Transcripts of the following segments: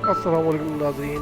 अस्सलाम वालेकुम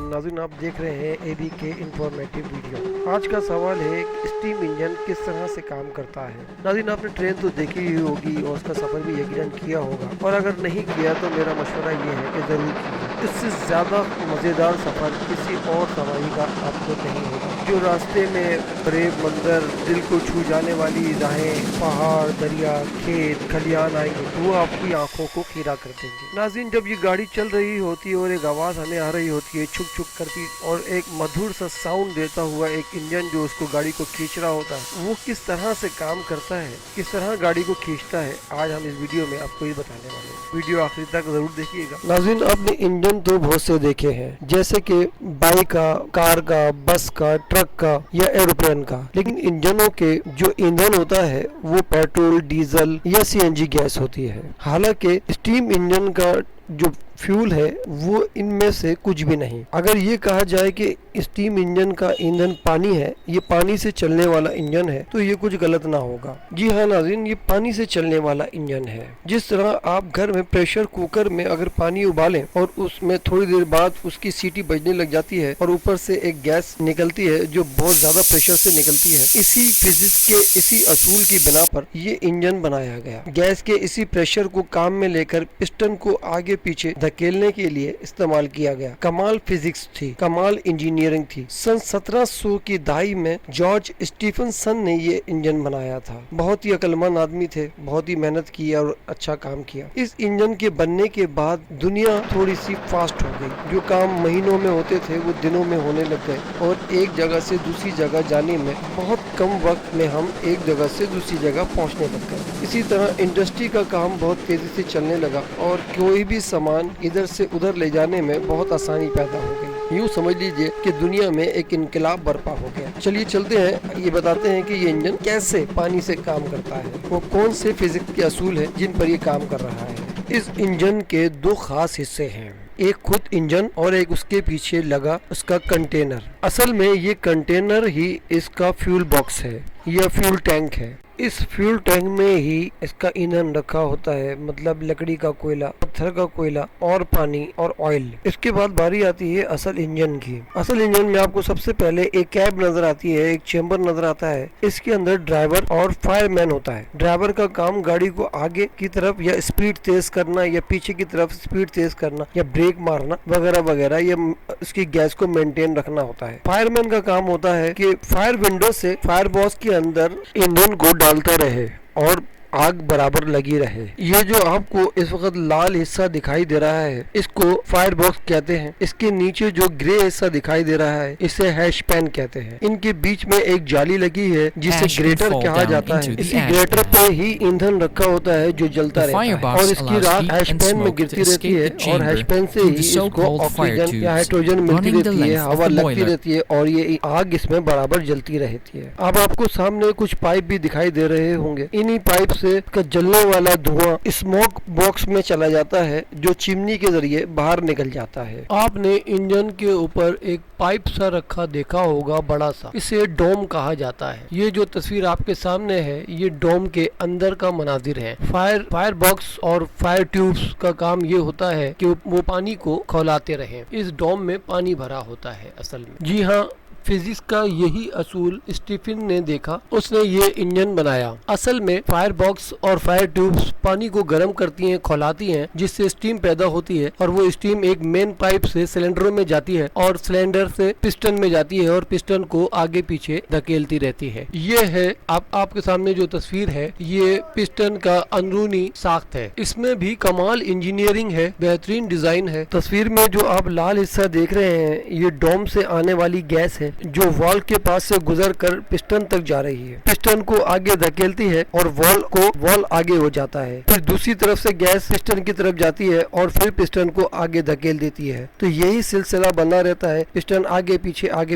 नाज़रीन आप देख रहे हैं एबी के इंफॉर्मेटिव वीडियो। आज का सवाल है स्टीम इंजन किस तरह से काम करता है। नाज़रीन आपने ट्रेन तो देखी ही होगी और उसका सफ़र भी यकीनन किया होगा, और अगर नहीं किया तो मेरा मशवरा ये है कि ज़रूर कीजिए। इससे ज़्यादा मज़ेदार सफ़र किसी और सवारी का आपको नहीं होगा। जो रास्ते में बड़े मंजर, दिल को छू जाने वाली राहें, पहाड़, दरिया, खेत, खलियान आएंगे वो आपकी आंखों को खीरा कर देंगे। नाज़रीन जब ये गाड़ी चल रही होती है और एक आवाज़ हमें आ रही होती है छुक छुक करती, और एक मधुर सा साउंड देता हुआ एक इंजन जो उसको गाड़ी को खींच रहा होता है, वो किस तरह से काम करता है, किस तरह गाड़ी को खींचता है, आज हम इस वीडियो में आपको ये बताने वाले हैं। वीडियो आखिरी तक जरूर देखिएगा। नाज़रीन आपने इंजन तो बहुत से देखे हैं, जैसे कि बाइक का, कार का, बस का, ट्रक का या एरोप्लेन का, लेकिन इंजनों के जो ईंधन होता है वो पेट्रोल, डीजल या सीएनजी गैस होती है। हालांकि स्टीम इंजन का जो फ्यूल है वो इनमें से कुछ भी नहीं। अगर ये कहा जाए कि स्टीम इंजन का ईंधन पानी है, ये पानी से चलने वाला इंजन है, तो ये कुछ गलत ना होगा। जी हाँ नाज़रीन, ये पानी से चलने वाला इंजन है। जिस तरह आप घर में प्रेशर कुकर में अगर पानी उबालें और उसमें थोड़ी देर बाद उसकी सीटी बजने लग जाती है और ऊपर से एक गैस निकलती है जो बहुत ज्यादा प्रेशर से निकलती है, इसी फिजिक्स के इसी असूल की बिना पर ये इंजन बनाया गया। गैस के इसी प्रेशर को काम में लेकर पिस्टन को आगे पीछे धकेलने के लिए इस्तेमाल किया गया। कमाल फिजिक्स थी, कमाल इंजीनियरिंग थी। सन 1700 की दहाई में जॉर्ज स्टीफनसन ने ये इंजन बनाया था। बहुत ही अक्लमंद आदमी थे, बहुत ही मेहनत की और अच्छा काम किया। इस इंजन के बनने के बाद दुनिया थोड़ी सी फास्ट हो गई। जो काम महीनों में होते थे वो दिनों में होने लग गए, और एक जगह से दूसरी जगह जाने में बहुत कम वक्त में हम एक जगह से दूसरी जगह पहुंचने लग गए। इसी तरह इंडस्ट्री का काम बहुत तेजी से चलने लगा और कोई भी सामान इधर से उधर ले जाने में बहुत आसानी पैदा हो गई। यूँ समझ लीजिए कि दुनिया में एक इनकलाब बर्पा हो गया। चलिए चलते हैं, ये बताते हैं कि ये इंजन कैसे पानी से काम करता है, वो कौन से फिजिक्स के असूल है जिन पर ये काम कर रहा है। इस इंजन के दो खास हिस्से हैं, एक खुद इंजन और एक उसके पीछे लगा उसका कंटेनर। असल में ये कंटेनर ही इसका फ्यूल बॉक्स है या फ्यूल टैंक है। इस फ्यूल टैंक में ही इसका ईंधन रखा होता है, मतलब लकड़ी का कोयला, पत्थर का कोयला और पानी और ऑयल। इसके बाद बारी आती है असल इंजन की। असल इंजन में आपको सबसे पहले एक कैब नजर आती है, एक चेंबर नजर आता है। इसके अंदर ड्राइवर और फायरमैन होता है। ड्राइवर का काम गाड़ी को आगे की तरफ या स्पीड तेज करना या पीछे की तरफ स्पीड तेज करना या ब्रेक मारना वगैरह वगैरह, या उसकी गैस को मेंटेन रखना होता है। फायरमैन का काम होता है कि फायर विंडो से फायर बॉक्स के अंदर ईंधन को डालता रहे और आग बराबर लगी रहे। ये जो आपको इस वक्त लाल हिस्सा दिखाई दे रहा है इसको फायर बॉक्स कहते हैं। इसके नीचे जो ग्रे हिस्सा दिखाई दे रहा है इसे हैश पैन कहते हैं। इनके बीच में एक जाली लगी है जिसे ग्रेटर कहा जाता है। इसी ग्रेटर पे ही ईंधन रखा होता है जो जलता रहता है, और इसकी राख हैश पैन में गिरती रहती है और हैश पैन से ही इसको ऑक्सीजन या हाइड्रोजन मिलती रहती है, हवा लगती रहती है और ये आग इसमें बराबर जलती रहती है। अब आपको सामने कुछ पाइप भी दिखाई दे रहे होंगे। इन्हीं पाइप से का जलने वाला धुआं स्मोक बॉक्स में चला जाता है जो चिमनी के जरिए बाहर निकल जाता है। आपने इंजन के ऊपर एक पाइप सा रखा देखा होगा, बड़ा सा, इसे डोम कहा जाता है। ये जो तस्वीर आपके सामने है ये डोम के अंदर का मनाजिर है। फायर बॉक्स और फायर ट्यूब्स का काम ये होता है कि वो पानी को खौलाते रहे। इस डोम में पानी भरा होता है असल में। जी हाँ, फिजिक्स का यही असूल स्टीफन ने देखा, उसने ये इंजन बनाया। असल में फायर बॉक्स और फायर ट्यूब्स पानी को गर्म करती हैं, खौलाती हैं, जिससे स्टीम पैदा होती है, और वो स्टीम एक मेन पाइप से सिलेंडरों में जाती है और सिलेंडर से पिस्टन में जाती है और पिस्टन को आगे पीछे धकेलती रहती है। ये है आपके सामने जो तस्वीर है, ये पिस्टन का अंदरूनी साख्त है। इसमें भी कमाल इंजीनियरिंग है, बेहतरीन डिजाइन है। तस्वीर में जो आप लाल हिस्सा देख रहे हैं ये डोम से आने वाली गैस है जो वॉल के पास से गुजर कर पिस्टन तक जा रही है। पिस्टन को आगे धकेलती है और वॉल आगे हो जाता है। फिर दूसरी तरफ से गैस पिस्टन की तरफ जाती है और फिर पिस्टन को आगे धकेल देती है। तो यही सिलसिला बना रहता है, पिस्टन आगे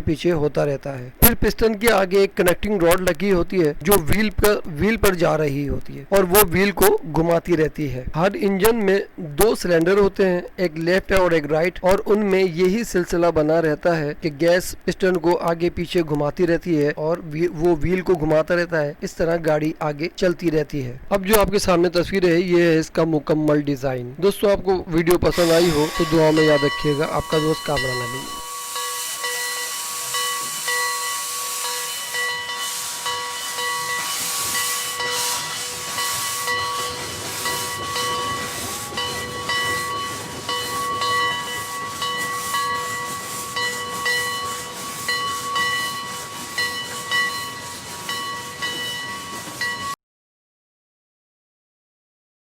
पीछे होता रहता है। फिर पिस्टन के आगे एक कनेक्टिंग रॉड लगी होती है जो व्हील पर जा रही होती है और वो व्हील को घुमाती रहती है। हर इंजन में दो सिलेंडर होते हैं, एक लेफ्ट और एक राइट, और उनमें यही सिलसिला बना रहता है कि गैस पिस्टन को को आगे पीछे घुमाती रहती है और वो व्हील को घुमाता रहता है। इस तरह गाड़ी आगे चलती रहती है। अब जो आपके सामने तस्वीर है ये है इसका मुकम्मल डिजाइन। दोस्तों आपको वीडियो पसंद आई हो तो दुआ में याद रखिएगा। आपका दोस्त कामरान अली।